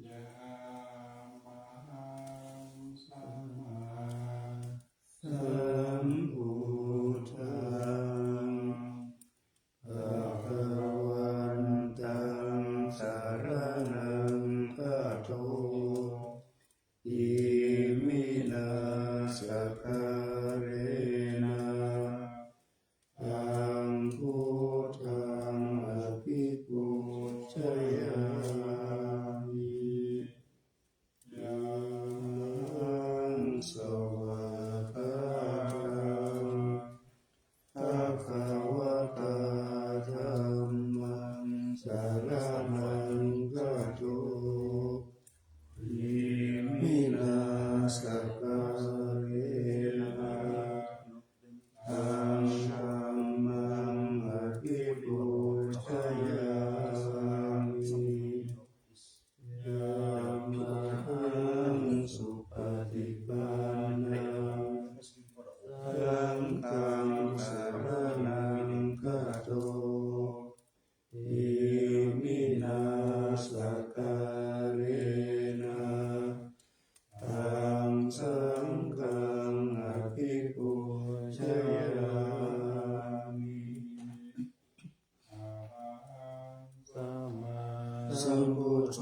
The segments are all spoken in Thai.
ยามหังสัมมาสัมพุทธังภะคะวันตังสรณังคัจโตอิมินาสการะนะอังพุทธังอภิปุชฌามิยังสวากขาภะคะวะตาธัมมังสรณังคัจโตอิมินาสการะอังธัมมังอภิปุชฌามิยามหังสุปฏิปันนังสังฆังสรณังคัจโตอิมินาสการะอังสังฆังอภิปุชฌามิอะระหังสัมมาสัมพุทโธ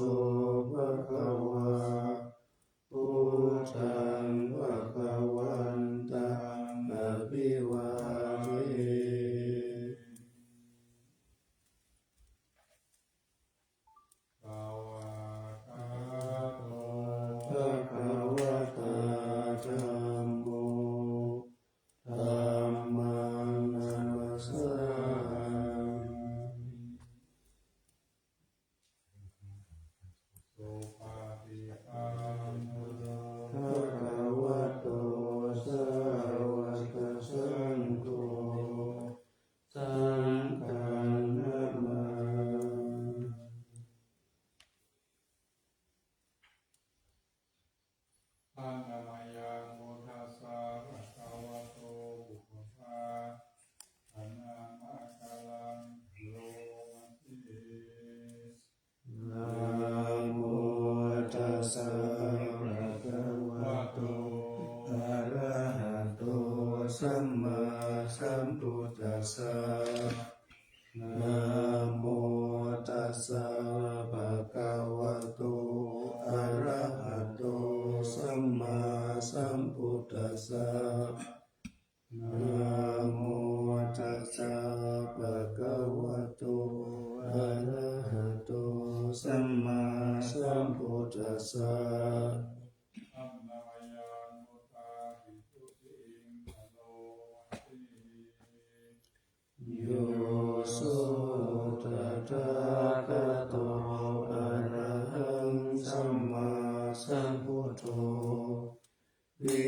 ภะคะวะพุทธังภะคะวันตังอะภิวาเทภวะคะโตภะคะวะตาธัมโมธัมมังนัมมัสสามิสุปฏิปันโนภะคะวะโตสาวกสังโฆสังฆังนะมาอะนะมะยังพุทธัสสะภะคะวะโตพุทธะอะนะมะกะลังโลมัสสินะโมตัสสะภะคะวะโตอะระหะโตสัมมาสัมพุทธัสสะนะโมตัสสะภะคะวะโตอะระหะโตสัมมาสัมพุทธัสสะนะโมตัสสะภะคะวะโตอะระหะโตสัมมาสัมพุทธัสสะอัมนามยังพุทธาภิกขุติงอโนมัสสิโยโสตถาคโตอะระหังสัมมาสัมพุทโธวิ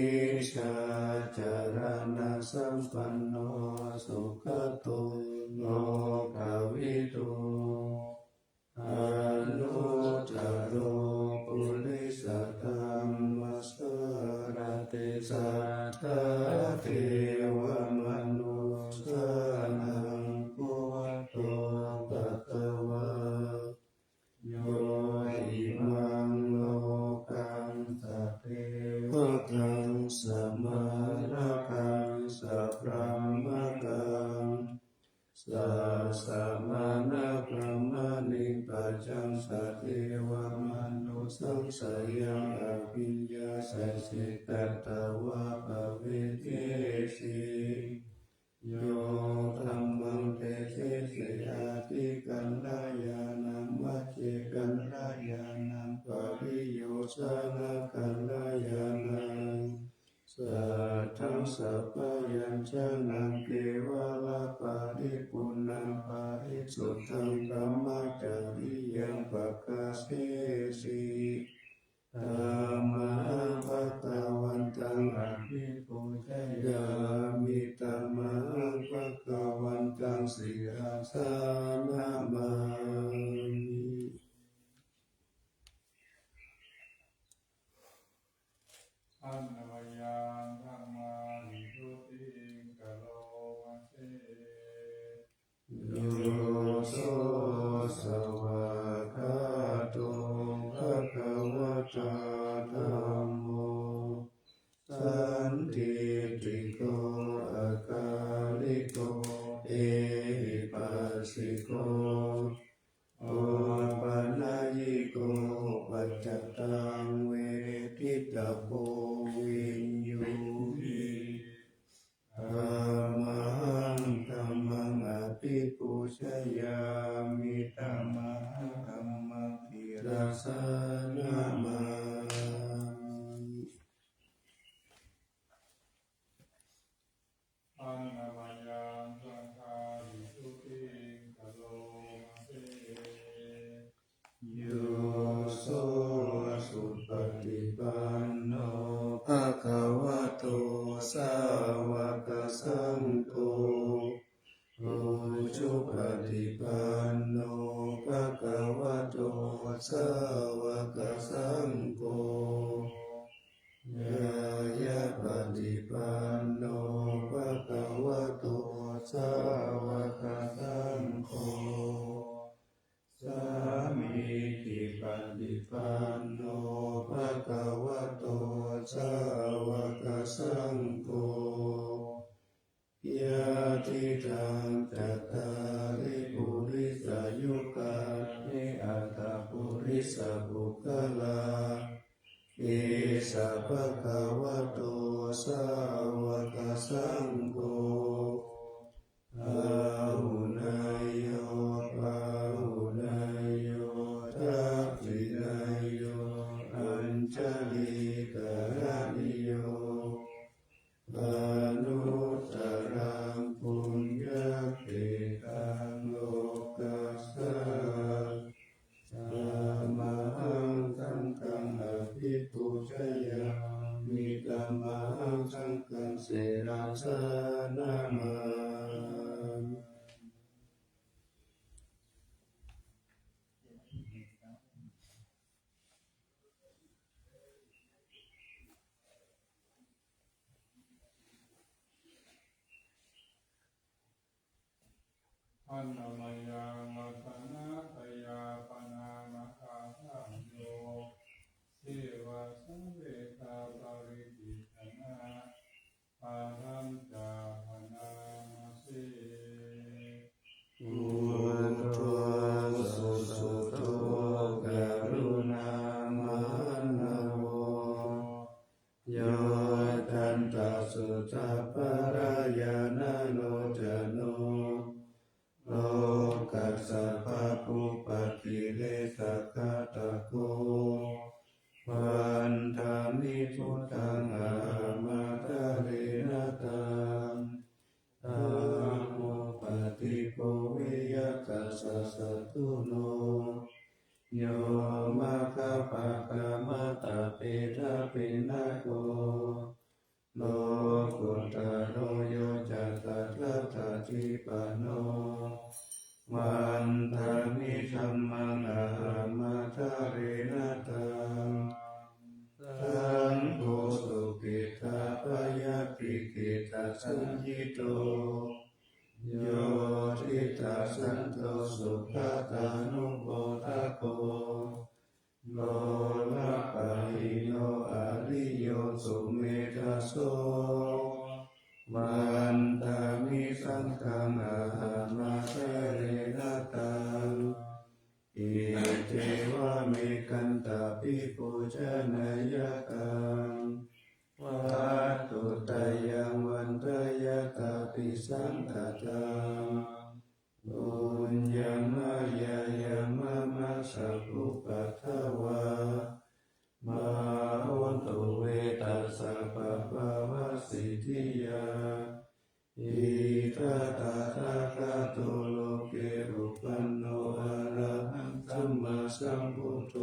ชาจารณะสัมปันโนสุขโตโลกวิทูอนุตตโรปุริสธรรมสรติสัทธาเทวมนุสสานังพุทโธภคะวะโยอิมังโลกังสัพเพพุทธังสมารคังสัพพะมะกัง สัสสะมานะพระมานิปัจจังสัตเทวมนุสังสยังอภิญญาสัจจิตตวะภเวเทสิโยธัมมังเตเสสิอาทิกันลายานังวัจเจกันลายานังปริโยสนะกันลายานังสัทธังสัพพยัญชนะเกวะละปะริปุณังปะริสุทธังธัมมัจจริยังปักขเสสิธัมมังภัตตวันตังอภิปูชยามิธัมมังภัตตวันตังสิรสานามามิอันนวยังธรรมานิทุติกะโลมาเสโยโสสวากขาโตภะคะวะตาธัมโมสันทิติโกอะกาลิโกเอหิปัสสิโกโอปัญญิโกปัจจตังเวทิตาโพวินยูหิธัมมังธัมมังอภิปูชยามิธัมมังธัมมังทิรสานามามิอันนวยังสังฆาริทุติกะโลมาเสโยโสสุปฏิปันโนภะคะวะโตสาวกสังโฆโอจุปฏิปันโนภะคะวะโตสาวกสังโฆยายะปฏิปันโนภะคะวะโตสาวกสังโฆสามีจิปฏิปันโนภะคะวะโตสาวกสังโฆยะทิทังจัตตาริปุริสายุคานิอัตตปุริสบุคลาเอสะภะคะวะโตสาวกสังโฆอาหุนายโยปาหุนายโยทักขินายโยอัญชลีกรณิโยอนุตตรังปุญญเกตังโลกัสสะธัมมังสังฆังอภิปูชยามิธัมมังสังฆังเสรสานามามิอันนวยังวัฒนะตยาปนามะคาทังโยเสวะสังเวคาปริกิตนะปารัญจาภนามาเส อุตโตสุสุโตกรุณามหันโวโยทันตสุทัพพรายานาโนจโนโลกัสสะภะปุปะกิเลสกะตะโกวันธามิพุทธังอามาตะเรนะตังธัมโมปฏิโกวิยกัสสะสะตุโนโยมะคะปะกะมะตะเปทะปินะโกโลกุตตะโรโยจัตตะทะทิปะโนวันธามิธัมมังอามาตะเรนะตังสังโฆสุขิตาปยาปิกิตาสัญญิโตโยทิตาสันโตสุขตานุโมทะโกโลละปะหิโนอริโยสุเมธาโสวันธามิ สังฆังอาหามาเตเรนะตังอิเทวะเมกันตาปิปุจนายกังวัตถุตายังวันตายตาปิสังฆตังบุญญามายายามะมัสสะอุปัฏฐวามหนตุเวตัสสะปะภาวะสิทธิยาอิทัตถะคาโตโลเกรุปันโนอะระหังสัมมาสัมพุทโธ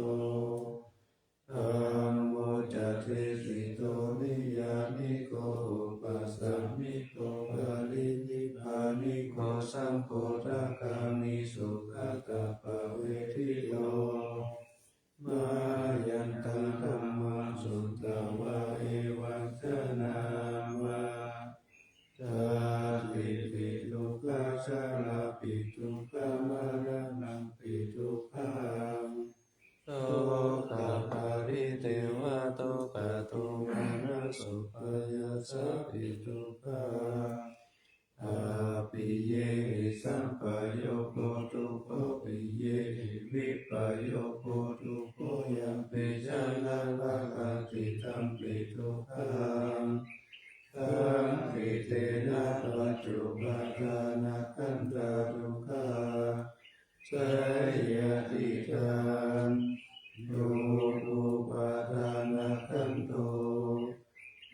ธัมโมจะเทสิโตนิยานิโกอุปัสสมิโกปะรินิพพานิโกสัมโพธิคามิสุขตปะเวทิโยมายันตังธัมมังสุตตวะเอวังชนะมาตาติปิทุกขาชาลาปิทุกขมารณังปิทุกขังโตกะปาริเทวะโตกะตุมานะสุปยัสสะปิทุกขังอาปิเยหิสัมปโยโคตุโคปิเยหิวิปโยโคตุโคยัมปิจานาราคะติตัมปิทุกขังตังปิเตนะปัจจุปัฏฐานะขันธาทุกขาสยติตังรูปุปาทานะขันโต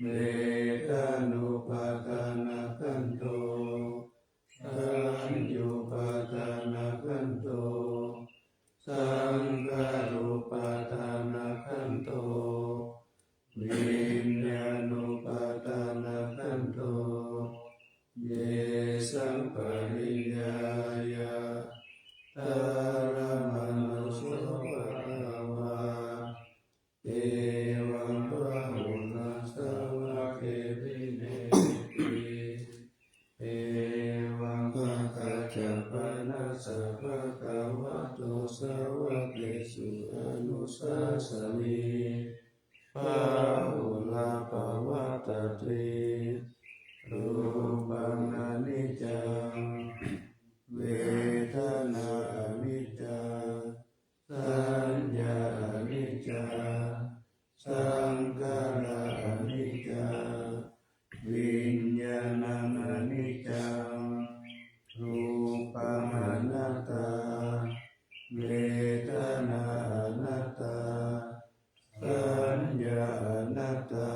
เวทานุปาทานะขันโตสัญญูปาทานะขันโตสังขารุปาทานะขันโตวิญญาณุปาทานะขันโตเยสัมปริญญายาตารมนุสภาวะเอวังพระหุนัสสวะเกวิเนติเอวังภะคะจะปะนะสะภะคะวะโตสาวะเกสุอนุสาสนีภาหุลาภวะตติรูปังอนิจจังเวทนาอนิจจาสัญญาอนิจจาสังขารอนิจจาวิญญาณังอนิจจังรูปังอนัตตาเวทนาอนัตตาสัญญาอนัตตา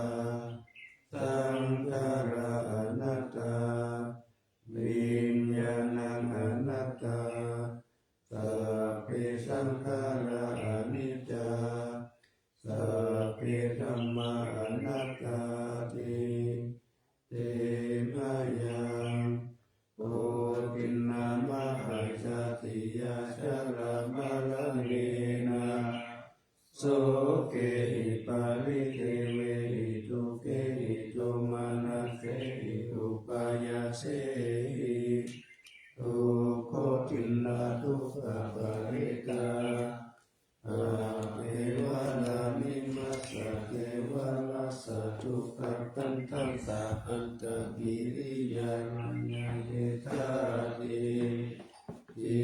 สังขารอนัตตาวิญญาณังอนัตตาสัพเพสังขาราอนิจจาสัพเพธัมมาอนัตตาติเตมะยังโอตินนามะหัจจติยาชาลามะลังเกนะโสเกหิปาริเทเวหิทุเกหิโตมานัสเสหิอุปายาเสหิทุกขตินนาทุกขปาริกาอาเทวะนามิมัสสะเทวะมัสสะทุกขตันตังสะอันตกิริยานัญญาเยธาติอิ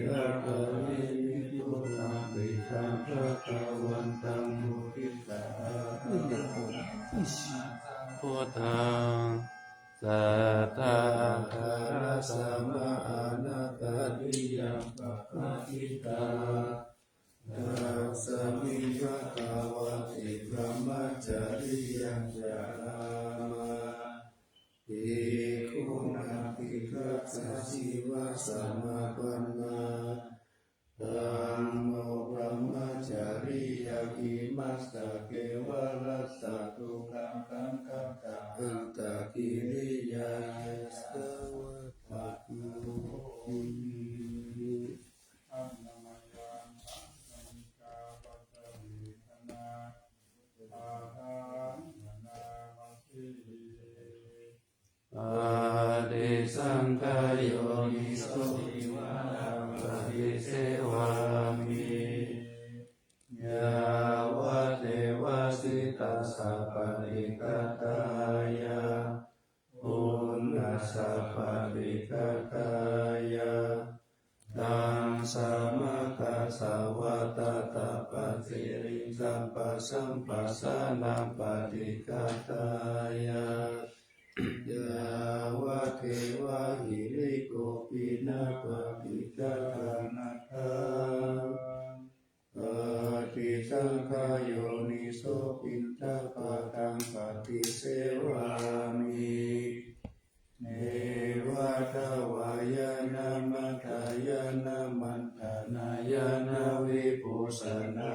ระภะริมิพุทธังปิตังภะคะวันตังมุทิตาพุทธังสัทธาคาราสัมมาอานาคาติยังปะปะทิตาดัสสมิภะคะวะติพระมัจจริยังจารามาภิกขุนาภิกขัสสะชีวะสัมมาปันนาธัมโมพระมัจจริยังอิมัสสะเกวะรัสสะทุกขังขังขังขังอันตกิริยาสวัตถะโม อันนามยังสังฆมิกาปัตตะเวทนาอาหารนามาสี อาเดสังขโยนิโสติวาปะริเสวามิยาวะเทวะสิตัสสะปะริกตายาปุณสัพพะ ฏิฆตายาตังสามะกัสสาวะตะตะปะสิริสัมปะสัมปัสสะนังปฏิฆตายายาวะเทวะหิริโกปินะปฏิฆตานัตถาปฏิสังขายโยนิโสปินทปะตังปฏิเสวามิเนวะทวายนะมัทธายนะมันตนายนะวิปุสนา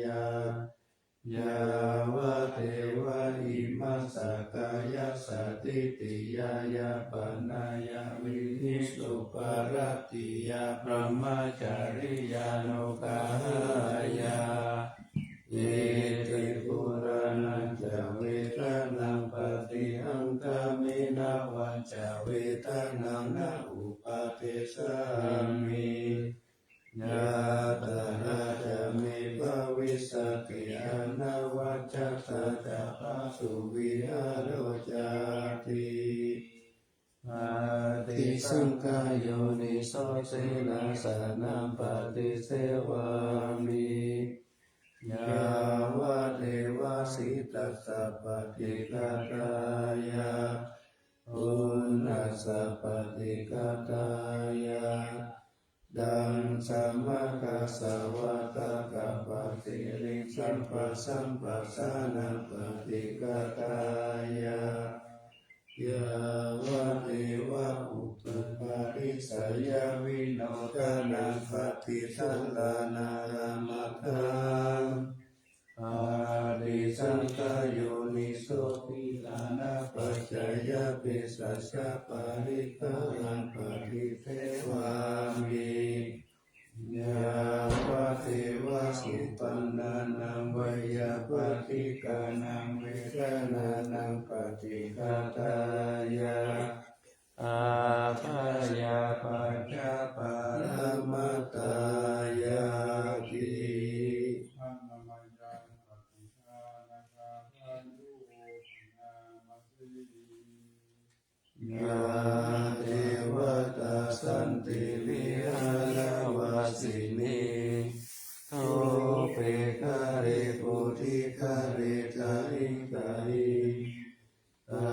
ยายาวะเทวะอิมัสสะกายสัตติติยายาปนายาวินิสุปารติยาพระมจาริยานุกายาเยติปุรานันจเวทนังปฏิหังคามินาวันจเวทนังนาอุปาเทสามิยาตระจะมิภวิสติอนาวัจจะจะปะสุวิหารจาติอาติสังขายโยนิโสสินาสนังปฏิเสวามิยาวะเทวะสิตัสสะปฏิฆตายาอุนัสสะปฏิฆตายาดังสัมมากัสสวะตะกัปปะสิริสัมปะสัมปัสสะนังปฏิฆตายายาวะเทวะอุปปาริสยาวิโนทนาปฏิสัลลานามัทธังอาดิสังขายโยนิโสปิลานะปัจจยปิสัสสะปาริฆานังปฏิเทวามิยาวะเทวะสุปันนานังวยาปฏิกานังเวทนานังปฏิฆาตายาอาภายาปัจจปารมัตตายาติอันนมัยยังปฏิฆานาคาทันตุนามัสสิยาเทวตาสันติวิหารวาสินีโตเปกะเรปุถิกะเรกะอิกะอิตา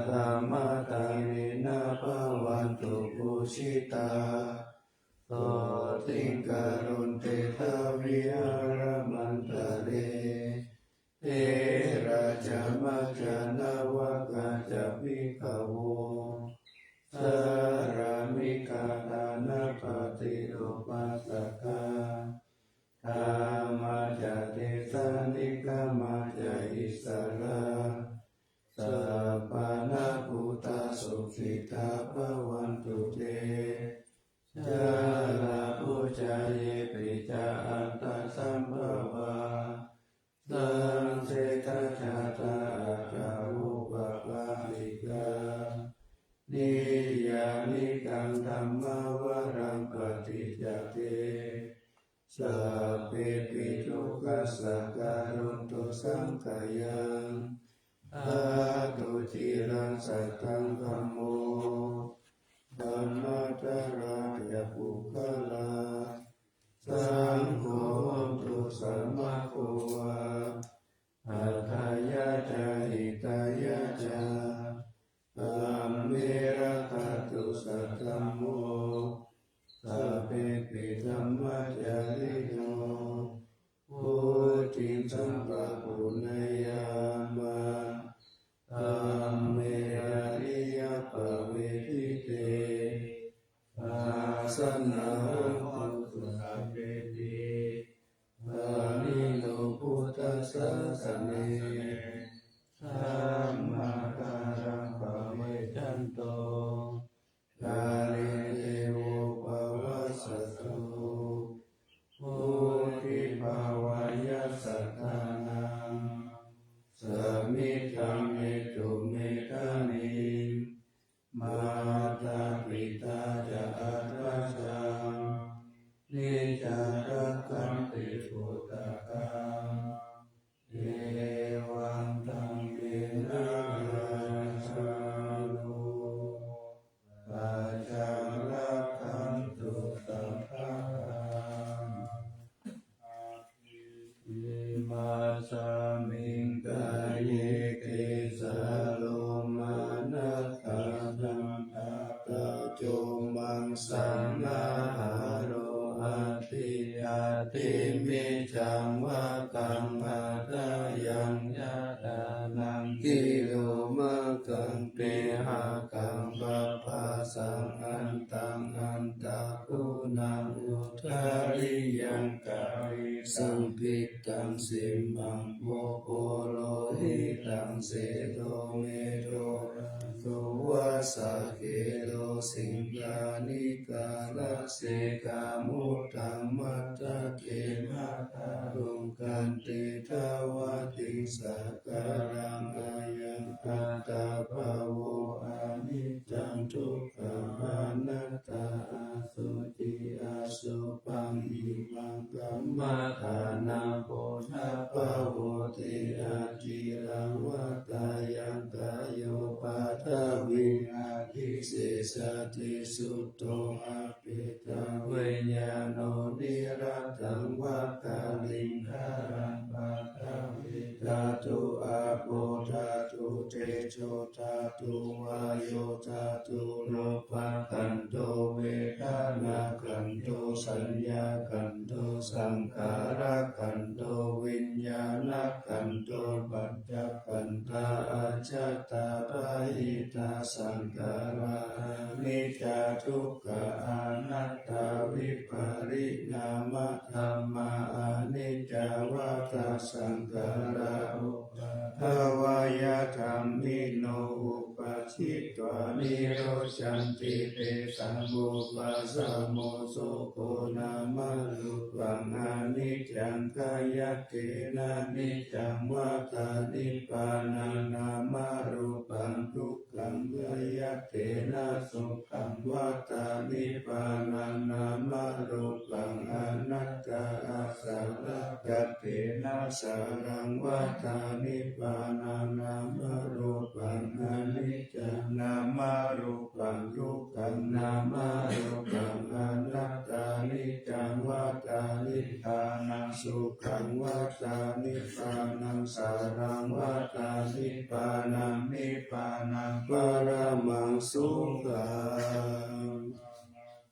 ธรรมตานินาภวันตุปุชิตาโตติงกรุณเตทวิหารมันตะเรเทระจามัจจนาวกาจภิกขโวสารามิกาตานาปฏิโลปัสสกาธรรมาจเทสานิกามาจอิสระสัพพานาภูตาสุขิตาภวันตุเตจาลาภูจาเยปิจาอัตตสัมภวาสังเสทชาตาจารุปปาลิกานิยานิกังธรรมวรังปฏิจจเตสัพเพปิทุกขัสสะการุณตุสังขยังอาตุจิรังสัตตังธัมโมธัมมัตตราจะปุคลาสังโฆตุสัมมาโควะอัฏฐายะจาหิตายะจาธัมเมระคาตุสัทธัมโมสัพเพปิธัมมัจจาริโนพุทธิสัมปะปุณณยามะธัมเมอริยปเวทิเตอาสันนาหุตุสัพเพติอานิโนพุทธัสสะสะเนสัมมาการังภเวจันโตกาเลเทโวภวัสสตุพุทธิภาวายะสัทธานังสมิธังเมตุเมฆานิมาตาปิตาจะอัตราจังนิจารักขันติปุตตะกังเอวังตังเมนะราชานุปั โจมังสังนาหาโรอาทิอาทิมิจังวะกังอาทายังยะตานังกิโลมะกังเปหะกังปะปะสังอันตังอันตะกุนังอุทาริยังกาลิสังภิตังสิมังโมโปโลหิตังเสโตเมโตโสวะสะเกโลสิงคานิกาลเสกามุตังมัตตะเกมะตารุงกันติทาวะติสักการังอายังอัตตาภาโวอานิจจังทุกขังอนัตตาอาสุจิอาสุปังอิมังกัมมาฐานาโพธาภาโวติอาจิรังวัตายังกายโยปัฏฐวิอาทิเสสติสุตโตอาปิตาเวญาโนนิรัตถังวัตตาลิงคารังปัฏฐวิธาตุอาโปธาตุเตโชธาตุวาโยธาตุโลภะขันโตเวทนาขันโตสัญญาขันโตสังขารขันโตวิญญาณขันโตปัจจขันธาอาชาตาปะหิตาสังขารานิจจทุกขอนัตตาวิปริณามธรรมาอนิจจวัฏฏสังขาราอุปาทวายธรรมิโนอุปชิตวานิโรชันติเตสัมมุปัสสโมโสโกนามารุปังอนิจจังกายเกนะนิจจังวัฏฏานิพพานานามารุปังทุกขังกายเกนะสุขังวัฏฏานิพพานานามารุปังอนัตตาอาสังกัตเตนะสารังวัฏฏานิพพานานามารุปังอนิจจังนามารุปังทุกขังนามารุปังอนัตตานิจังวัฏฏานิพพานังสุขังวัฏฏานิพพานังสารังวัฏฏานิพพานังนิพพานังปรมังสุขัง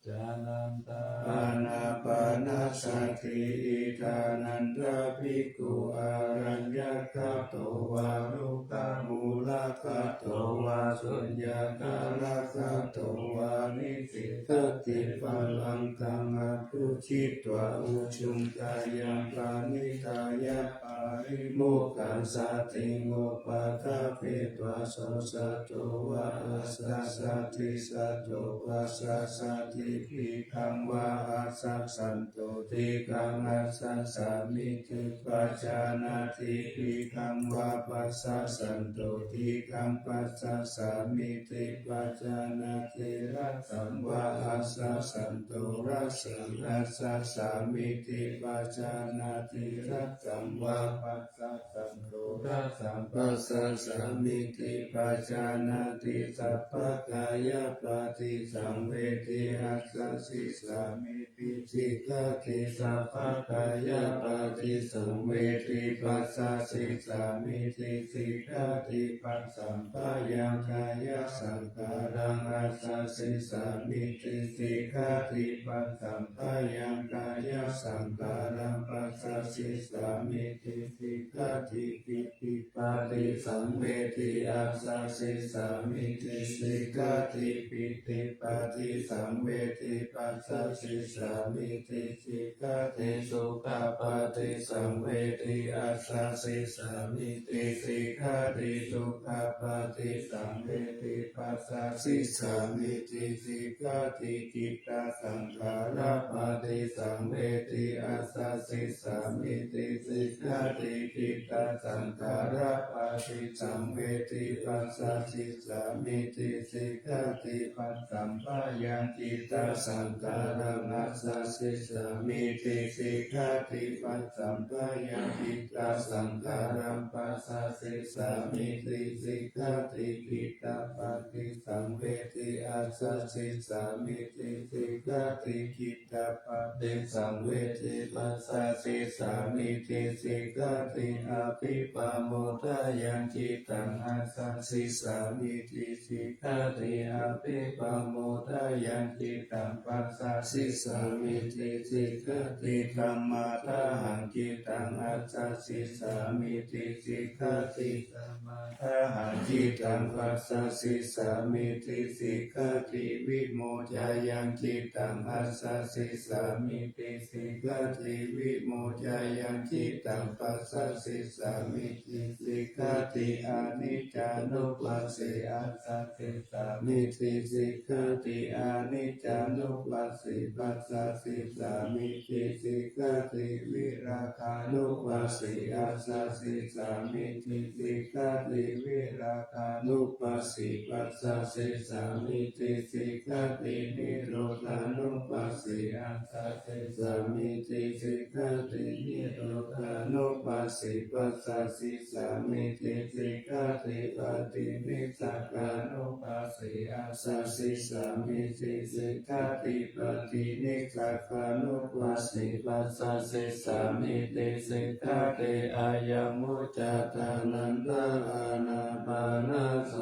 จานันตาอานาปานาสติอิทานันตาภิกขุอารัญญคัตโตวารุกามูลคัตโตวาสุญญากาลคัตโตวานิสิตติปัลลังกังอภิชิตวาอุชุมกายังปานิทายะปาริโมกขันสติโมปะทะเพตวาโสสัตโตวาสัสสติสัตโตวาสัสสติภิคังวาอาสัสสันโตติกังอาสัสสามิติปัจจานาติภิคังวาปัสสะสันโตติกังปัสสะสามิติปัจจานาติรัสสังวาอาสัสสันโตรัสสังรัสสะสามิติปัจจานาติรัสสังวาปัสสะสันโตรัสสังปัสสะสามิติปัจจานาติสัพพกายปฏิสังเวทิอัสสสิสามิปิสิกขิสัพพกายปฏิสังเวทิปัสสสิสามิติสิกขิปัสสัมปะยังกายสังขารังอัสสสิสามิติสิกขิปัสสัมปะยังกายสังขารังปัสสสิสามิติสิกขิปิติปฏิสังเวทิอัสสสิสามิติสิกขิปิติปฏิสังเวทิปัสสสิสามิติสิกขิสุขปฏิสังเวทิอัสสสิสามิติสิกขิสุขปฏิสังเวทิปัสสสิสามิติสิกขิจิตตสังขารปฏิสังเวทิอัสสสิสามิติสิกขิจิตตสังขารปฏิสังเวทิปัสสสิสามิติสิกขิปัสสัมปะยังจิตตสังขารังอัสสสิสามิติสิกขิปัสสัมปะยังจิตตสังขารังปัสสสิสามิติสิกขิจิตตปฏิสังเวทิอัสส สิสามิติสิกาติกิตตปฏิสังเวทิปัสสะสิสามิติสิกาติอาภิปาโมทายังจิตังอาสัสสิสามิติสิกาติอาภิปาโมทายังจิตังปัสสะสิสามิติสิกาติธัมมาทาหังจิตังอาสัสสิสามิติสิกาติธัมมาทาหังจิตังปัสสะสิสามิติสิกาติวิโมจายังจิตังอาสัสสิสามิติสิกาติวิโมจายังจิตังปัสสะสิสามิติสิกาติอนิจจานุปัสสิอาสัสสิสามิติสิกาติอนิจจานุปัสสิปัสสะสิสามิติสิกาติวิราคานุปัสสิอาสัสสิสามิติสิกาติวิราคานุปัสสิปัสสะสิสามิติสิกาตินิโรธานุปัสสิอาสัสสิสามิติสิกาตินิโรธานุปัสสิปัสสะสิสามิติสิกาติปฏินิสสกานุปัสสิอาสัสสิสามิติสิกาติปฏินิสสกานุปัสสิปัสสะสิสามิติสิกาติอายังมุจจตานันตาอานาปานาส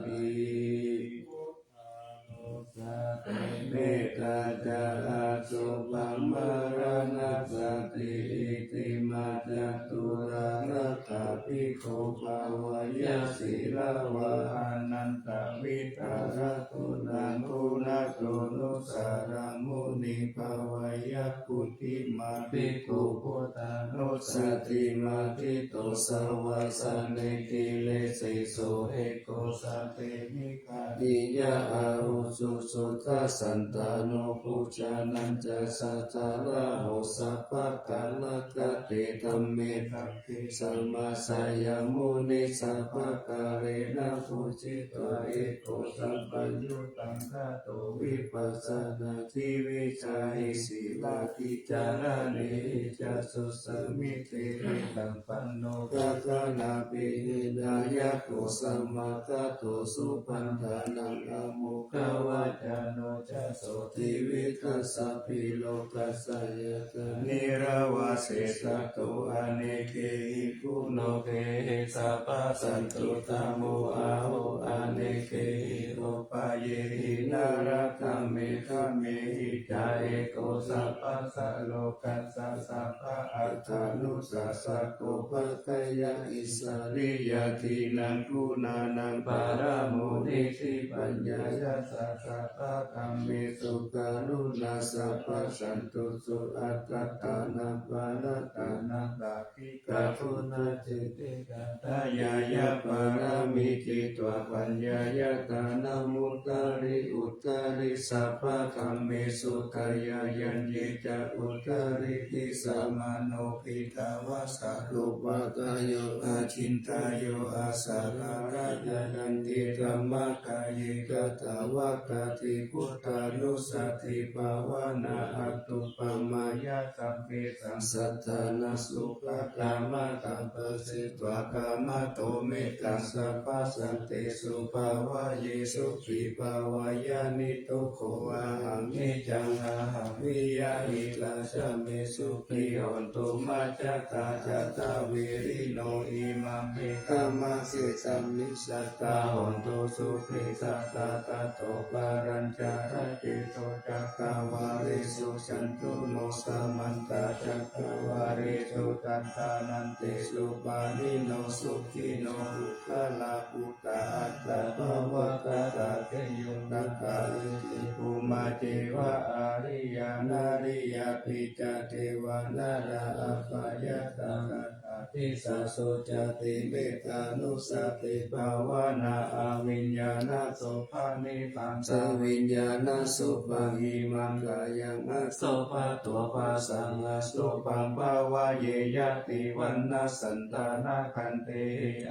ติเมตตาจาอาสุปัมมารานัสสติอิติมาจตุรารัตถาภิกขุภาวายาศิลาวะอานันตวิตารตุนังคุณะโตนุสารังมุนิภาวายาปุติมาภิกขุพุทธานุสติมาทิโตสวาสเนกิเลสิโสเอโกสัพเพมิกาติยะอาหุสุสุทัสสันตาโนปุจานันจะสัจจาระโหสัพพะกาลกะเตธัมเมทัพพิสัมมาสายมุนิสัพพะกาเรนะปุจิตวะเอโกสัมปัญญุตังคาโตวิปัสสนาทิวิชาหิสีลาทิจารเนจัสสุสมิเตตังปันโนกะกะนาปิหินายะโตสัมมาคาโตสุปันธานังอะโมกาวาจาโนจัสโสทิวิคัสสะพิโลกัสสะยะตะนิรวาเสสะโตอเนเกหิปุโนเกสัพพะสันตุตะโมอะโหอเนเกหิโอปะเยหินารัตเมฆะเมหิจาเอโกสัพพะสัโลกัสสะสัพพะอัตถานุสัสสะโกภะคยะอิสริยตินังกุณานังปาราโมนิสิปัญญายะสัสสะภะคัมเมสุการุณาสัพพะสันตุสุอัตตานังปารัตานังสัพพิกาทุนาจิติกาตายายะปารามิจิตวะปัญญายะตานามุตตาริอุตตาริสัพพะคัมเมสุขายายันเยจะอุตตาริทิสัมมาโนปิตาวะสัพพุปะกายโยอาชินตายโยอาสาลารายันติธัมมกายกตาวะกติพุทธานุสติภาวนาอัตตุปมายะสัมภิสังสัทธานาสุขกามะตัมปะสิตวะกามะโตเมตัสสะปะสันติสุภาวะเยสุขิภาวายานิโตโคอาหังนิจังอาหังวิยาหิลาชะเมสุขิหนตุมัจจตาจัตตาเวริโนอิมังเมฆะมะเสสัมมิสัตตาหนตุสุขิสัตตาตะโตปารัญจาระเจโตจักขวาเรสุฉันตุโนสัมมันตาจักขวาเรสุตันตานันเตสุปานิโนสุขิโนอุคลาปุตตะอัตตะภวะกตะเกยุนักขาลิจิภูมาเจวะอาริยานาริยาปิจเทวานาราอัปปายตาทิสัสโสจติเมตตานุสติภาวนาอาวิญญาณโสภานิปังสวิญญาณสุปังอิมังกายังอโสภะตัวภาสังอสุปังภาวะเยยติวันนาสันตานาคันเต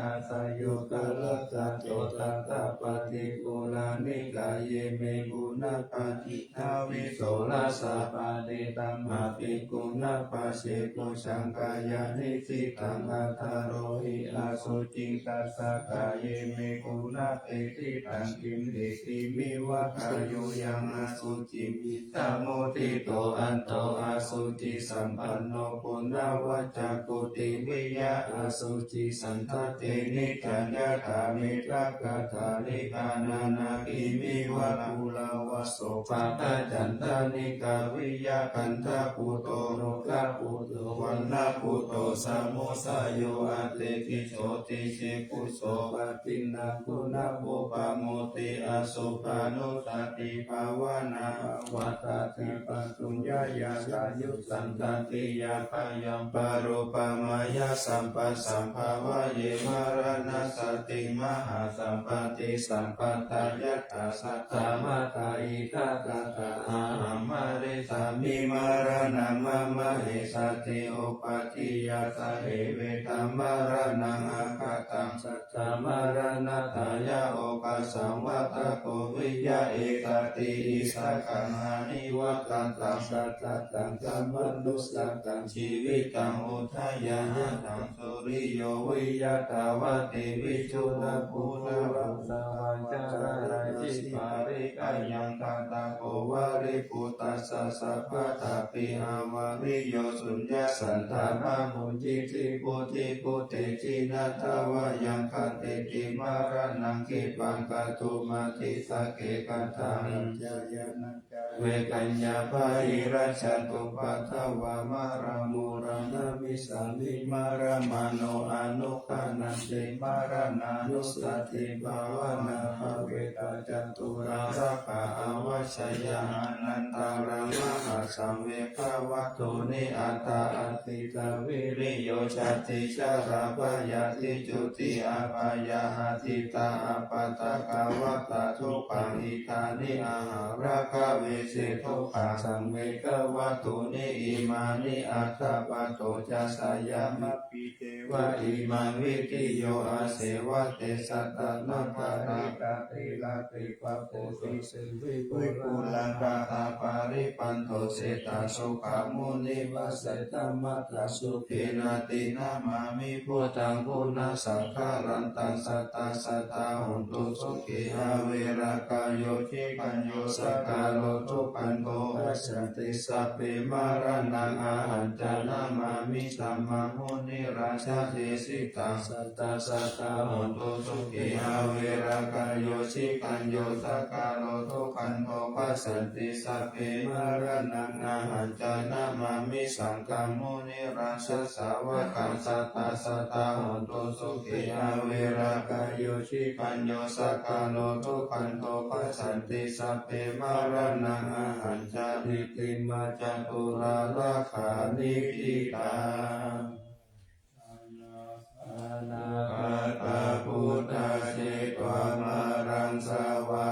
อาสยโยกะละตะโตตัตตะปฏิปุรานิกายเยเมกุณะปะทิทาวิโสลาสะปะเดตัมหะภิกขุณะปะเสกุสังกายานิสิตา สังฆทาโรหิอาสุจิตัสสะกายเมกุณาเตติตังกิมเหติมิวะคายุยังอาสุจิมิตาโมติโตอันโตอาสุจิสัมปันโนปุณณวัจจกุติวิยะอาสุจิสันทเตนิจัญญาธามิตรกถานิกานานาคิมิวะภูลาวะโสภะจันทานิกาวิยะคันธาปุโตโรกะปุโตวันนาปุโตสัมโมสายโยอาเตติโชติเชกุโสปะตินาคุณะโภปะโมติอาสุปานุสติภาวนาวัตติปัสสุญญายาสายุสันตติยาพยังปารุปมายาสัมปัสสัมภาวะเยมารณสติมหาสัมปติสัมปัตตยัตถาสัตตมาตาอิทัตตาอาหัมมาริสามิมารณมะมะเหสติโอปัติยาสะเหเวตมารณังอาคาตังสัตตมารณทายาโอปัสสังวัตโกวิยะเอกติอิสกังหานิวัตตังสัตตังสัมปันนุสัตตังชีวิตังอุทายานังสุริโยวิยะตาวะเตวิชุนาภูระรังสาวัญจาราจิปาริกายังตาตาโกวาริปุตตัสสะสัพพะตาปิหาวาริโยสุญญาสันตามาหุจิติปุติปุเตจินาทาวายังคันเตติมารนังกิปังกตุมาติสะเกกัตถังจายนังเวกัญญาภาหิราชันตุปัทวามารามุรานามิสามิมารามาโนอนุขานันเตมารานานุสติภาวนาภเวตาจันตุรารักขาอวัชยานันตารังมหาสัมเวควัตโตนิอัตตาอติตาวิริโยชาติชาราภยาติจุติอาภายาหติตาอปัตตะกาวตาทุกขังอิตานิอาหาราคะเวเสทุกขังสัมเวควัตโตนิอิมานิอัตตาปัตโตจัสสยามปิเทวะอิมังวิติโยอาเสวะเตสัตตะนังภาริกาติลาติปัปโปติสิวิปุลังกาอาปาริปันโทเสตาสุขามุนิวัสสตัมมัตตสุขินาตินามามิพุทธังพุทธสังฆารันตังสัตตาสัตตาหุนตุสุขิหาเวรากายโยชิกัญโยสกาโลทุปันโตอัสสันติสัพเพมารานังอาหันจานามามิสัมมามุนิราชาเทสิตังสัตตาสัตตาหุนตุสุขิหาเวรากายโยชิกัญโยสกาโลทุปันโตอัสสันติสัพเพมารานังอาหันจานามามิสังฆมุนิราชสาวกังสัตตาสัตตาหุนตุสุขิหาเวรากายโยชิกัญโยสกาโลทุปันโตอัสสันติสัพเพมารานังอาหันจานิติมาจตุราราขานิพิตาอนาคตพุทธาเจตวามารังสาวา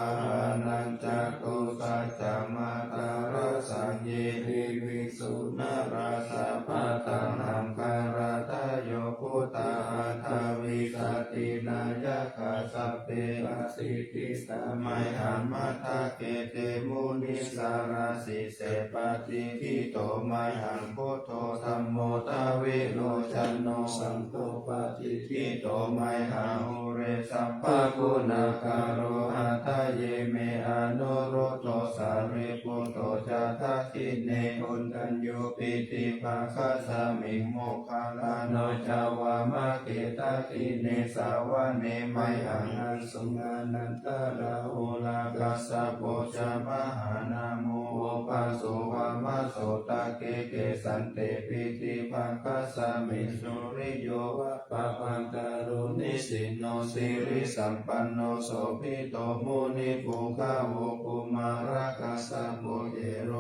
นันจักตุสัจจมาตาราสังเยหิวิสุนาราสาปะตังหังการาตโยพุทธาอัฏฐวิสตินายะคาสัพเพปสิทิสามัยหัมมัทธเกเตมุนิสาราสิเสปฏิทิโตมัยหังพุทโธธัมโมตเวโนจันโนสังโฆปฏิทิโตมัยหังอุเรสัมภคุณาคาโรอัตเยเมอนุรุตโตสาริปุตโตจัตถคิเนอุนตัญโยปิติภาคสามิโมคคาลาโนจาวามะเกตคิเนสาวะเนมัยหังอันสุงานันตาราโอลากัสสะโพชามหานาโมโอปัสโสวามะโสตเกเกสันเตปิติภาคสามิสุริโยวะปะปังการุนิสิโนสิริสัมปันโนโสภิโตมุนิภูคาโวกุมาราคัสสะโพเยโร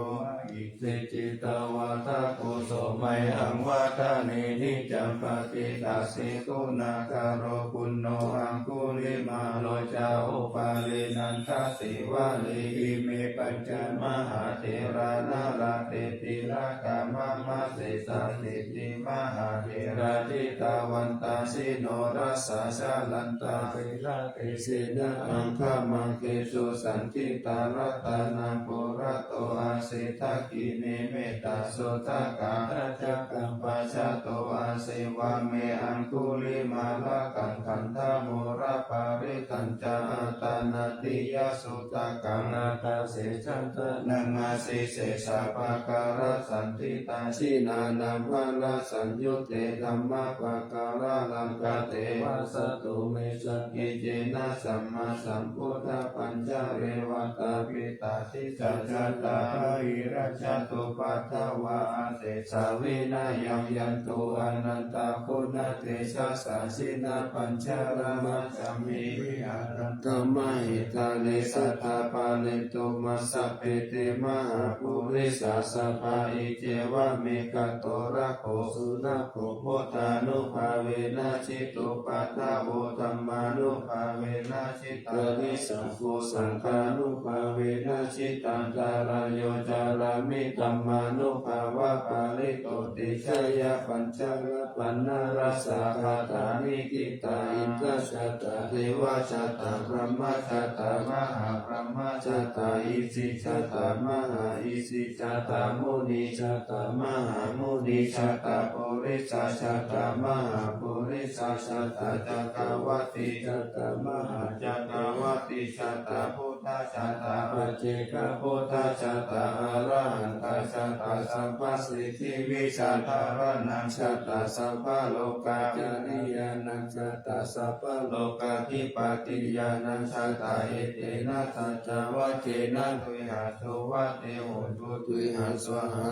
อิสิจิตวาทโกโสมัยหังวัฏเนนิจัมปติตัสสิกุณาคารโรปุณโนอังคุลิมาโลจาอุปาลินันทสิวะลิอิเมปัญจมหาเถรานาราเตติลากามะมะเสสะสิติมหาเถราจิตาวันตาสิโนรัสสะชาลันตาเวระเตสินะอังคมังเกสุสันติตารัตนาปุระโตอาเสทกิเนเมตตาโสทกา ทัจกัมปัชโตอาเสวะเมอังคุลิมาลากังขันธโมระปาริตัญจาตานาติยสุตกังอาคาเสชันตนังอาสิเสสะปะการะสันติตาชินานาภาลสัญยุเตธัมมะปะการะลังกาเตวะสตุเมสกิเจนะสัมมาสัมพุทธปัญจเรวตาปิตาทิสัจจตาหิรัชตุปัฏฐวะอาเสสาวินายัมยันตุอนันตาคุณเตชะสาสินาปัญชารมัสสมิวิหารันตมหิตาเลสัทธาปาเลตุมัสสะเปเตมหาปุริสาสภาอิเจวะเมกะโตระโขสุระโขโพธานุภาเวนะชิตุปัฏฐาโวธัมมานุภาเวนะชิตานิสังโฆสังฆานุภาเวนะชิตันตารายโยจารามิธัมมานุภาวะปาลิโตติชยปัญจระปันนารสาคาตานิกิตาอินทชาตาเทวชาตาพระมชาตามหาพระมชาตาอิสิชาตามหาอิสิชาตามุนีชาตามหามุนีชาตาปุริสชาตามหาปุริสชาตาจักรวัติชาตามหาจักรวัติชาตาพุทธชาตาปัจเจกพุทธชาตาอรหันตชาตาสัพพสิทธิวิชาตารนังชาตาสัพพโลกาจาริยานังชาตาสัพพโลกาธิปติยานังชาตาเอเตนะสัจจวัจเจนะตุยหาสุวัตเตโหตุตุยหาสวหา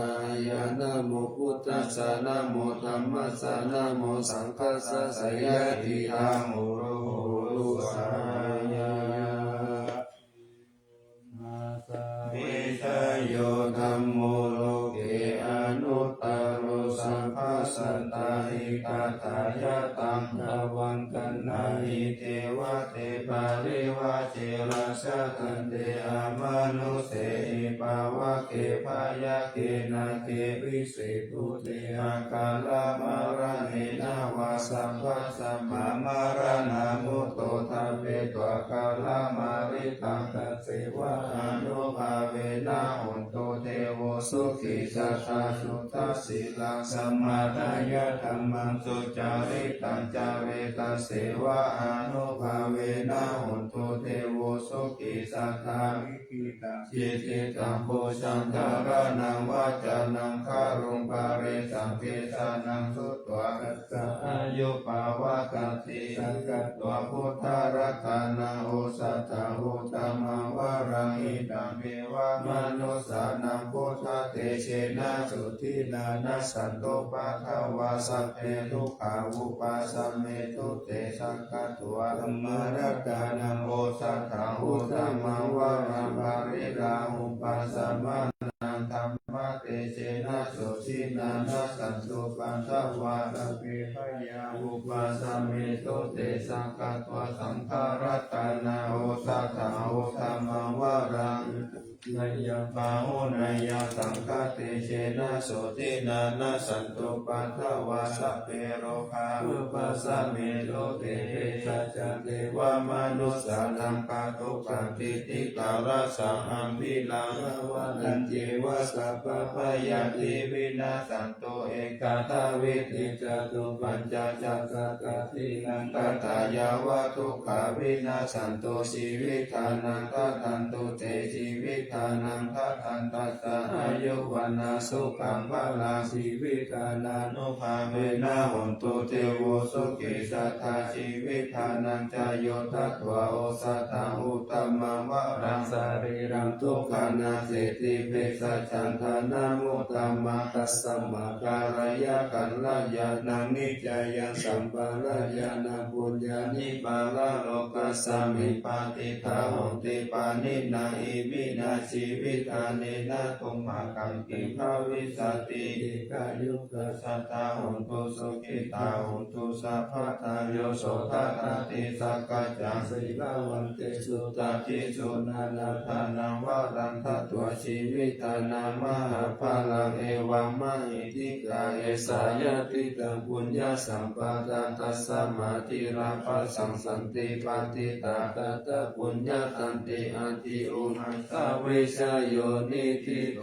ยานะโมพุทธัสสะนะโมธัมมัสสะนะโมสังฆัสสะสยะติธรรมโมโรรุสายาวิชโยธัมโมโลเกอนุตตโรสัมภัสสตาหิกาตายะตังภวังกันนาหิเทวะเตปาริวะเจราชะตันเตอามานุเสหิปาวะเกภายะเกนะเกวิเศตุเตอาคาลามารเนนะวาสัมภัสสะมามารณามุตโตทาเปตวะคาลามาริตังกัสเสวะอนุภาเวนะหุนโตเทโวสุขิสัตตาสุตตัสสิลังสัมมาทายะธัมมังสุจาริตังจาเรตัสเสวะอนุภาเวนะหุนโตเทโวสุขิสัตตาวิกิตังจิตติตังโพชังทารนังวาจานังคารุงภาเรสังเกสานังสุตวะกัสสะอายุปาวะกติสังกัตตวะพุทธรัตนาโอสัตตาหุตมังวารังอิตังเมวะมนุสานังพุทธเตเชนะสุทินานัสสันโตปะคะวาสัพเพทุกขาวุปัสสะเมตุเตสังกัตตวะธัมมรัตานังโอสัตตาหุตมังวารังภาริราหุปัสสะมานังธัมมะเตเชนะสุทินานัสสันโตปัฏฐวาสัพเพพยาวุปัสสะเมตุเตสังกัตตวะสังฆรัตนาโอสัตตาหุตมังวารังนายปาหุนายสังฆเตเชนะโสตินานาสันตุปัฏฐวาสัพเพโรคาอุปัสสะเมโตเตสัจจเทวมนุสสานังกาตุกังติติกาลสังอัมพิลาวันเจวะสัพพะยาติวินาสันตุเอกาทาวิติจตุปัญจจักกะตินังกตายาวะทุกขาวินาสันตุชีวิตานังทัตันตุเตชีวิตานังทัตันตัสสะอายุวันนาสุขังภาลังชีวิตานานุภาเวนะหุนตุเทโวสุขิสัทธาชีวิตานังจายโยทัตวะโอสัตตังอุตตมังวะรังสารีรังทุกขานาเสติเภสัจจันทานามุตตมังตัสสมาการยะกัลลายานังนิจายังสัมปารายานังปุญญานิปาลโลกัสสมิปาติทาหุติปานินาอิมินาชีวิตานินาตุมหกังกิภาวิสติกายุกสัตตาหุนตุสุขิตาหุนตุสัพพะทาโยโสทัตติสักกัจจังสีลาวันเตสุตติสุนานาทานังวารังทัตวชีวิตานามหาภาลังเอวังมหิติกาเอสายติตังปุญญาสัมปะทาตัสสมาธิราภัสสังสันติปฏิตาตตะปุญญาตันติอันติอุหังสาเวชโยนิทิโต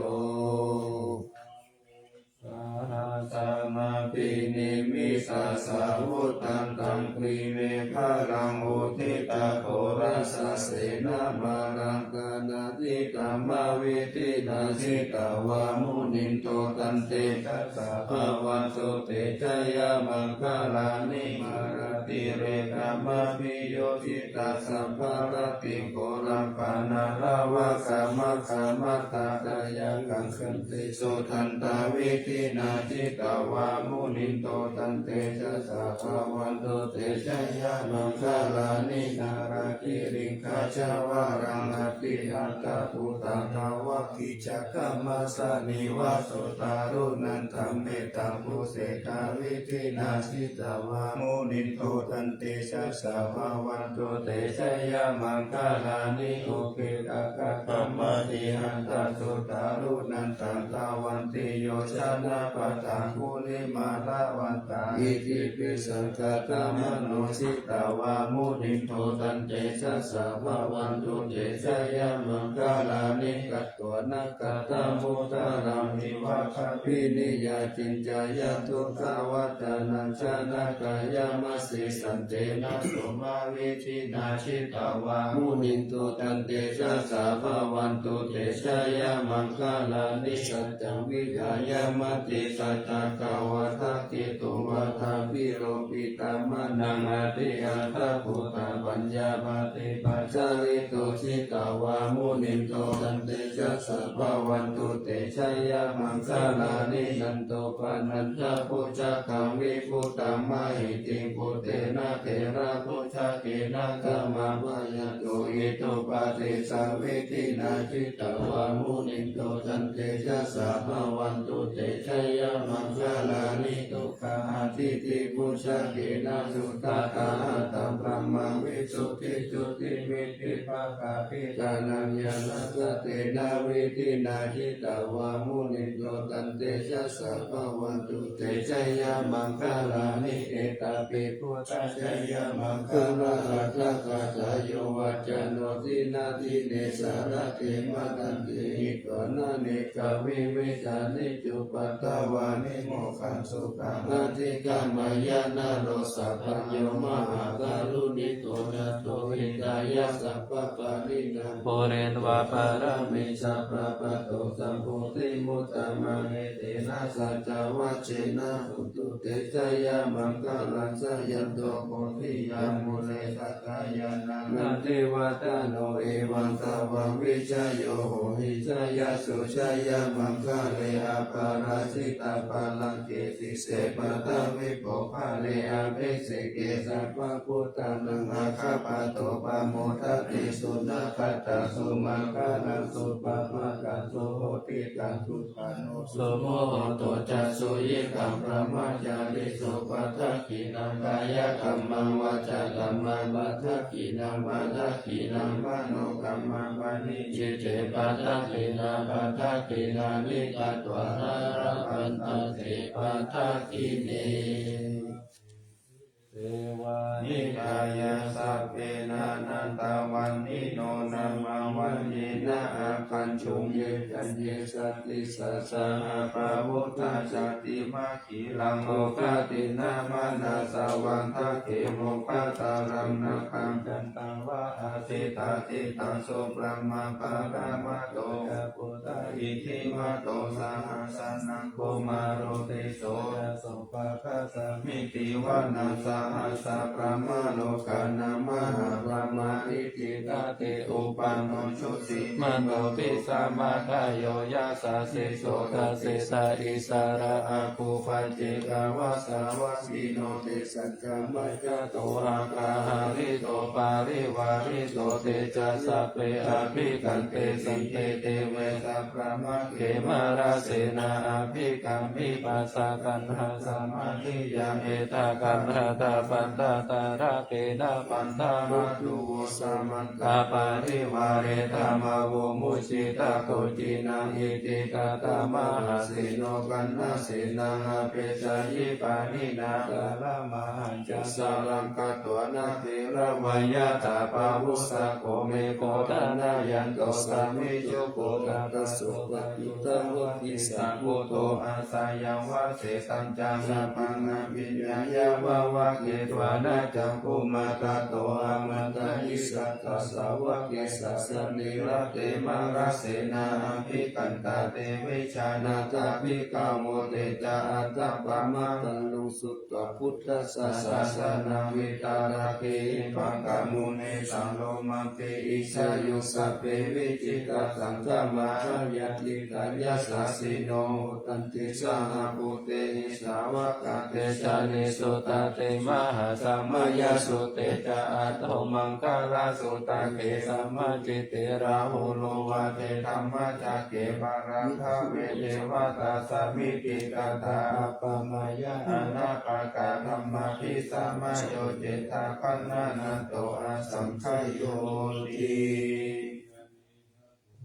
สารา สมาปินิมิสาสาวุตังตังกรีเมฆารังโอทิตาโคราสเสนามารังกานาติกามาวิตินาสิตาวามุนินโตตันเตจัสสะภวันโตเตชะยามังคลานิมาราติเรกามาปิโยทิตาสัพพะรติโกรังปานาลาวะกามะคามะตาตายังกังขันติโสทันตาวิตินาจิตาวามุนินโตตันเตจัสสะภวันโตเตชะยามังคลานินาราติริงคาชาวารังอติอัตตาภูตตาวะกิจกรรมสานิวาสุตารุนันตัมเมตังภูเสกาวิทินาสิตาวามุนินโตตันเตชะสาวาวันโตเตชะยามังคลานิโอเกตากะกัมมติหันตสุตารุนันตังตาวันติโยชนะปัตตังกุลิมาลาวันตาอิติปิสังกตามโนสิตาวามุนินโตตันเตชะสาวาวันโตเตชะยามังคลานิกัตตวนากัตตามุตารามิวะคพินิยาจินจายาทุกขวัตนังชนะกายามัสสิสันเตนะโสมาวิธินาชิตาวามุนินโตตันเตชะสาวาวันโตเตชะยามังคลานิสัจจังวิทายามติสัจจกาวะทักขิตุวะทาปิโรปิตามนังอติอัตถภูตาปัญญาปฏิปัจจาริโตชิตาวามุนินโตตันเตชะสาวาวันโตเตชะยามังคลานินันโตปานันทะปุจจคังวิปุตตามาหิติปุเตนะเถระปุจจเกนะกัมมาวายโตอิโตปาติสาวิตินาจิตาวามุนินโตตันเตชะสาวาวันโตเตชะยามังคลานิตุกขาทิติปุจจเกนะสุตตาตัมพระมังวิสุทธิจุติวิธิภาคาภิตานัญญาณสเตนะวิธินาจิตาวามุนินโตตันเตชะสาวาวันโตเตชะยามังคลานิเอตาปิพุทธะชยมังคลาอัตถะกัจจโยวัจจโนทินาทิเนสารเทมตันติหิตวนาเนกวิเวจานิจุปัตตวานิโมขันสุขังอธิกามายานาโรสัพพโยมหาการุณิโตนะโตหิตายะสัพพปารินังโพเรนวาปารามิชาปะปะโตสัมโพธิมุตตะมังเอเตนะสัจจวัชเชนะหุตุเตชะยามังคลังสยันโตโพธิยามุเลสัตายานังนันเทวตาโนเอวังตาวังวิชโยโหหิชยาสุชยามังคเลอาปาราสิตาปาลังเกติเสปะตาวิโปภาเลอาเปเสเกสัพพะพุทธานังอาคาปะโตปะโมทัตติสุนัขตาสุมังคลังสุปะมะกะโสโหติตังทุปะโนสุโมโหโตจัสสุยิกัมพระมัจจาริสุปัฏฐกินังกายกัมมังวาจากัมมังปัฏฐกินังปัฏฐกินังมโนกัมมังปณิจิเตปัฏฐกินังปัฏฐกินังนิกัตวาระปันตติปัฏฐกิเนเทวานิกายาสัพเพนานันตาวันนิโนนามาวันเยนะอาคันชุงเยกันเยสัตติสัสสะปะวุตตาจติมาขีลังโลกาตินามานาสาวันทะเขโมกะตารังนาคังกันตังวะอาติตาติตังโสปรมาปะกามะโตกะปุตตะอิทิมาโตสาหัสนังโกมาโรติโสโสปะคะสมิติวานาสาหัสสะพระมาโลกานามหาพระมาอิติตาเตอุปันโนชุติมโนปิสามาคายโยยาสาสิโสทาเสสาอิสาระอาคูปัจเจกาวาสาวะสีโนเตสัจจามัจจโตอาคาหาริโตปาริวาริโตเตจัสสะเปอภิกันเตสันเตเตเวสัพพะมะเขมาราเสนาอภิกัมมิปัสสะกันหา สัมมาทิยาเอตาคันหาตาปันตาตาระเกนะปันตามาตุโวสามันตาปาริวาเรตามาวมุจิตาโกจินังอิติกาตามหาสิโนกันนาสินังอเปจายิปานินาตาละมหันจัสสารังกัตตวนาเทระวายาตาปาวุสะโกเมโกตานายันโตสามิจุโกตัสสุปยุตตะวุติสังกุโตอาสายังวะเสตัญจานาปังนาวิญญาญาวะวะเกตวานาจัมปุมาตาโตอามันตายิสัตตาสาวะเกสัสนิระเตมาราเสนาภิกันตาเตวิชานาตาภิกาโมเตจาอัตตปะมะตันลุสุตตะพุทธสัสสะนาวิตาราเกปังกามุเนสังโลมังเตอิสายุสัพเพวิจิตาสังฆมายัตติกายาสาสิโนตันติสหปุเตหิสาวกาเตชานิสุตาเตมหาสัมมายาสุเตจาอัตโตมังคาราสุตาเกสัมมาจิเตราหุโลวาเทธัมมาจาเกปารังคาเวเทวตาสมิติกาตาปมายาอนาปากาธัมมาภิสัมมาโยเจตาปันนานันโตอาสัมขโยติ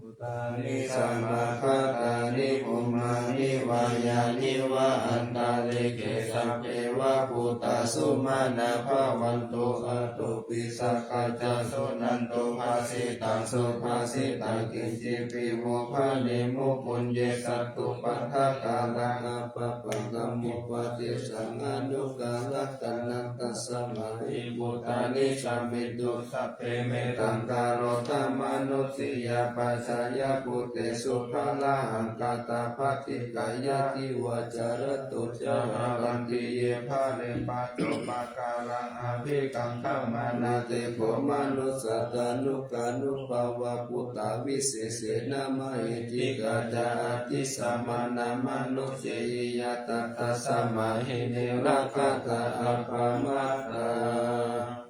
อุตานิสัมมาคาตานิภูมานิวายานิวะอันตาเลเกสัพเพวะปุตตสุมาณะภาวันโตอะตุปิสักขะจาสุนันโตภาสิตังสุภาสิตังกินจิปิโมภาเนมุปุญเยสัตตุปัฏฐกาลังอปะปังกัมมุปฏิสังอนุกาลัตตนังตัสสะมาหิปุตตานิสัมมิตุสัพเพเมตังการโรธรรมนุสิยาปัสสายาปุเตสุภาลาหังกาตาภัตติกายาติวาจารตุจารันติเยภาเลปัจจุปการังอภิกังขมานาเตโกมนุสสตานุกานุภาวะปุตตาวิเศษนามาหิจิกาจาติสัมมานามนุเสยยะตัตตะสัมมาหิเนระคาตาอัปปามาตา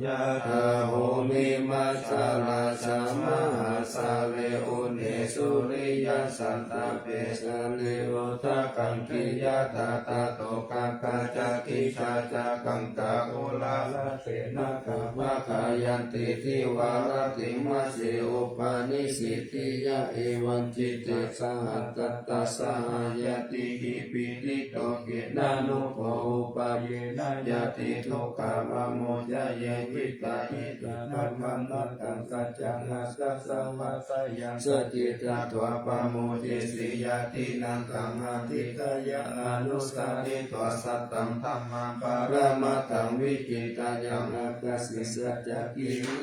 ญาตาโหมิมัสสะลาสามหาสาเลอุเนสุริยสันตเปสะเลโอทะกังกิยาตาตาโตกังกาจักิชาจากังกาโอลาลาเสนะกาวะคายันติทิวาลติมัสสิอุปาณิสิทิยะเอวังจิตเตสหัตตะสหายติหิปิติโตเกนะนุโภอุปาเยนะยติทุกขามโมจเยวิตาหิตานัมมัตตังกัจจังหัสสะสัมมาสยังสจิตตถวะปโมทิสิยตินังกังหาทิกายะอนุสาริตวสัตตังธัมมังปารมัตถังวิจิตายังอักสิสัจจกิริ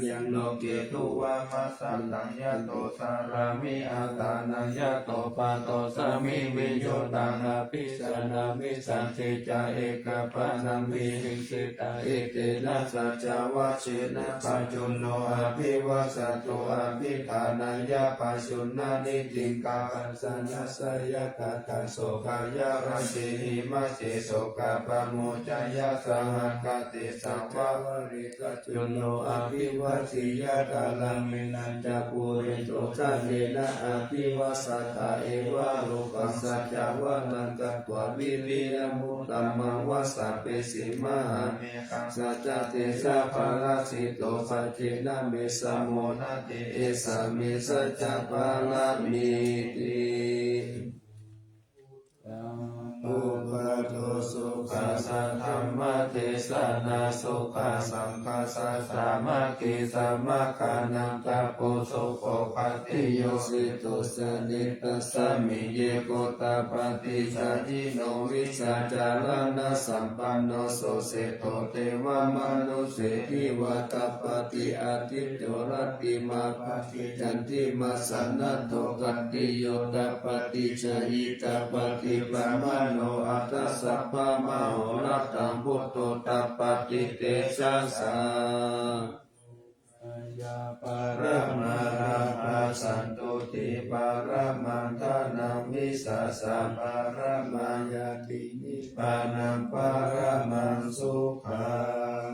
ยังโลเกตุวะมัสสัตตังยะโตสารามิอาตานังยะโตปะโตสามิวิโยตังอภิสานามิสันติจาเอกปะนังวิหิงสิตาเอเตนะสัจจาวะเชนะปัจจุโนอภิวาสตุอภิธานัญญาปัจจุนานิติกาปัสสนัสสยกะตังโสกายาราเชหิมัสเสโสกะปะโมจายาสหัคกติสัพพะวริกจุโนอภิวัติยาตาลังมินันจะปุริโตทะเนนะอภิวัสตาเอวะโลกัสสัจจวะนันตตวะวิริยมุตตัมมังวัสสะเปสิมหาเมกังสัจจเตสะภาราสิโตสัจเจนะเมสะโมนะเตเอสะเมสัจจภารามิติอุปโตสุขัสสะธัมมะเทศนาสุขัสสังฆัสสะสามัคคีสัมมาคานังตะโพสุโภคัตติโยสิตุสนิตัสสะมิเยโกตปฏิชาจิโนวิชาจารณะสัมปันโนโสเสโตเทวมนุเสทิวัตปฏิอาทิตโยรัตติมาภาสิจันติมาสันนัตโตกัตติโยตปฏิชายิตปฏิปะมโนอัตตสัพพะมโหรัตตังพุทโตตัปปติเตชะสายาปารมาราภาสันตุติปารมังทานังวิสัสสะปารมายาตินิพพานังปารมังสุขัง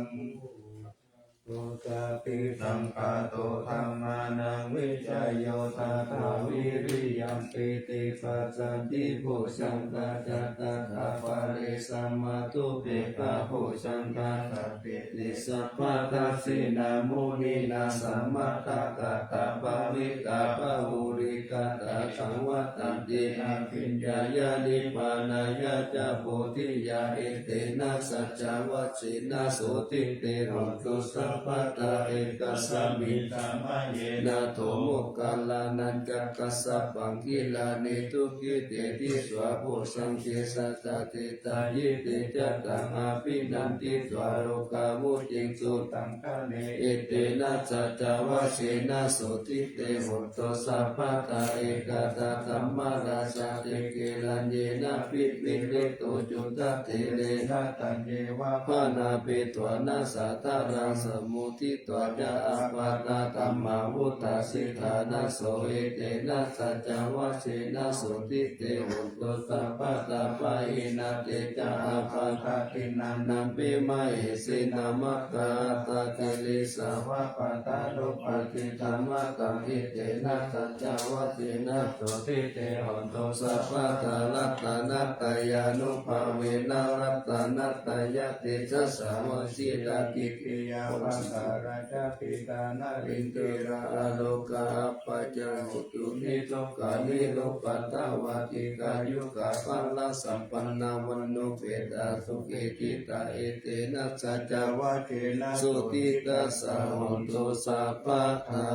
โลกาปิสังฆาโตธัมมานังวิจายโยตถาวิริยัมปิติปัสสันติภูชังกาจัตตาคาปะเรสัมมาตุเปกะภูชังกาตปิติสัพพะทัสสินามุนีนาสัมมาตากาตาภวิกาภวุริกาตาสังวัตตันติอาภิญญายานิพพานายาจาโพธิยาเอเตนะสัจจวัชชินาโสติเตโหตุสัพพะตาเอกสัมมิตามะเยนะโทโมกขลานันจักกัสสะปังกิลานิทุกิเตติสวะโพสังเกสัตเตตายเตจัตตังอาภินันติสวะโรกามุจิงสุตังคะเนเอเตนะสัจจวัชชินาโสติเตโหตุสัพพะตาเอกตาธัมมาราชาเตเกลัญเยนะปิปิเรโตจุตเตเรนะตัญเยวะภานาเปตวนาสัตตารังสมุทิตวะจะอาปาตาธัมมาวุตตาสิทานะโสเอเตนะสัจจวัชชินาโสติเตโหตุสัพพะตาปะหินาเตจะอาปาตาตินันนัมปิมาเอสินามะกาตาเกลิสาวะปะตาโลปะติธรรมะกังอิเตนะสัจจวัชชินาโสติเตโหตุสัพพะตาลัตตานัตตยานุภาเวนะรัตตานัตตยติจัสสาวสิตาติกิยาวัสาราชปิตานารินติราอโลกาปัจจหุตุนิโตกานิโลปัตตาวาติกายุกาปัลลสัมปันนาวันโนเวดาสุเกติตาเอเตนะสัจจวัชเชนะสุติตัสสะโหตุสัพพะทา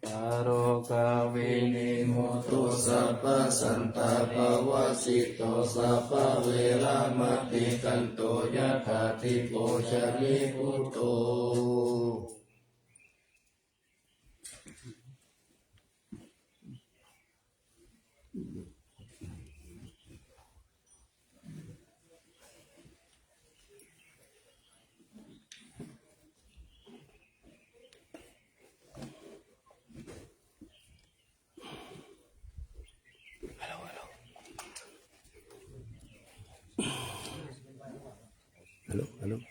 อโรกาวินิโมตุสัพพะสันตาภวสิโตสัพพะเวรามติกันโตยะถาธิโกชนิพุตโตฮัลโหล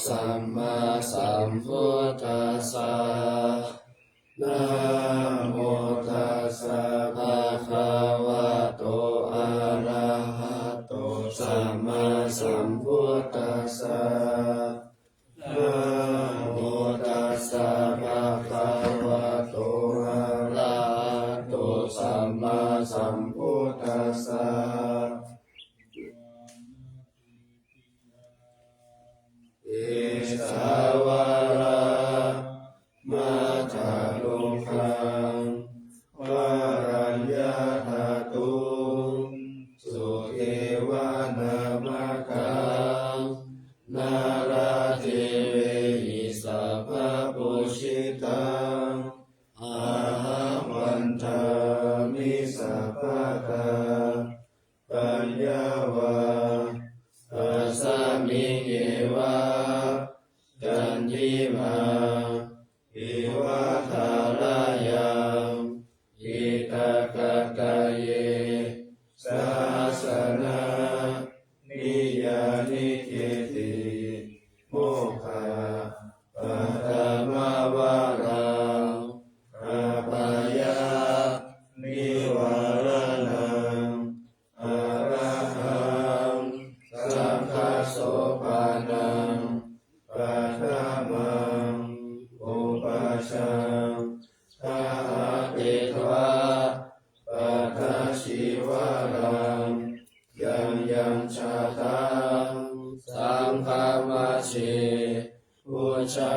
สัมมาสัมพุทธัสสะนะโมตัสสะภะคะวะโตอะระหะโตสัมมาสัมพุทธัสสะนะโมตัสสะภะคะวะโตอะระหะโตสัมมาสัมพุทธัสสะเอสาวาระมัจจาโลกังวารัญญาธาตุสุเทวานามะกังนาราเทเวหิสัพพะปุชิตังอาหังวันทามิสัพพะทาปัญญาวาอาสามิเยวะจันทิมาอิวะทารายังอิตากะกะเยสาสนานิยานิเกติโมฆะปัตตมวารังอาปายานิวารนังอะระหังสังฆโสปานังปัฏฐามังอุปัชฌังทาเตถวาปัฏฐชิวารังยังยังชาตังสังฆมัชฌิพุชฌา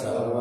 สว